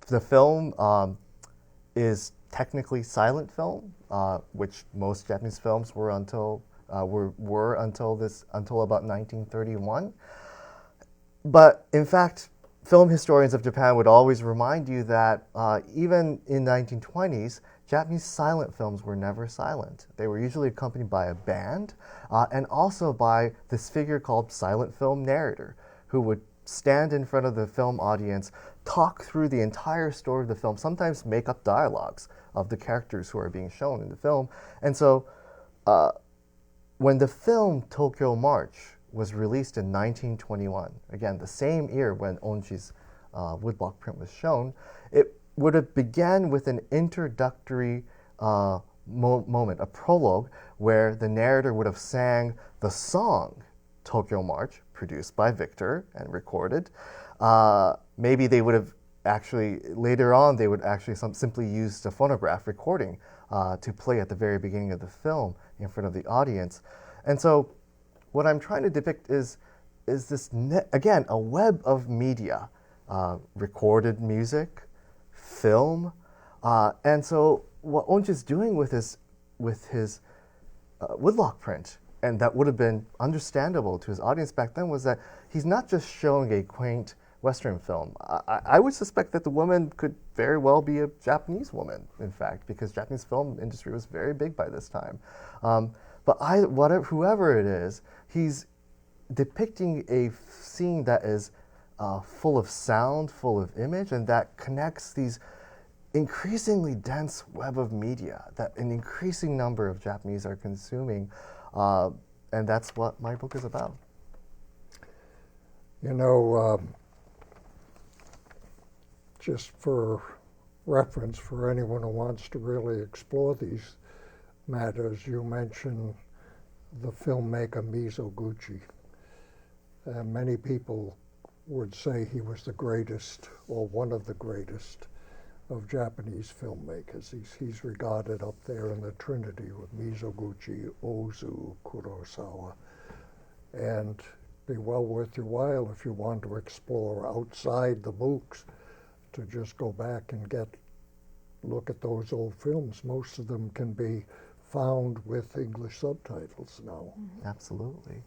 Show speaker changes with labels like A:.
A: the film is technically silent film, which most Japanese films were until until about 1931. But in fact, film historians of Japan would always remind you that even in 1920s, Japanese silent films were never silent. They were usually accompanied by a band and also by this figure called silent film narrator, who would stand in front of the film audience, talk through the entire story of the film, sometimes make up dialogues of the characters who are being shown in the film. And so when the film Tokyo March was released in 1921, again, the same year when Onji's woodblock print was shown, it would have began with an introductory moment, a prologue, where the narrator would have sang the song Tokyo March, produced by Victor and recorded. Maybe they would have actually, later on, they would actually simply use the phonograph recording to play at the very beginning of the film in front of the audience. And so what I'm trying to depict is this, again, a web of media, recorded music, film, and so what Onji's doing with his woodblock print, and that would have been understandable to his audience back then, was that he's not just showing a quaint Western film. I would suspect that the woman could very well be a Japanese woman, in fact, because Japanese film industry was very big by this time. But whoever it is, he's depicting a scene that is full of sound, full of image, and that connects these increasingly dense web of media that an increasing number of Japanese are consuming. And that's what my book is about.
B: You know, just for reference for anyone who wants to really explore these matters, you mentioned the filmmaker Mizoguchi. Many people would say he was the greatest, or one of the greatest, of Japanese filmmakers. He's regarded up there in the Trinity with Mizoguchi, Ozu, Kurosawa. And be well worth your while if you want to explore outside the MOOCs to just go back and look at those old films. Most of them can be found with English subtitles now.
A: Absolutely.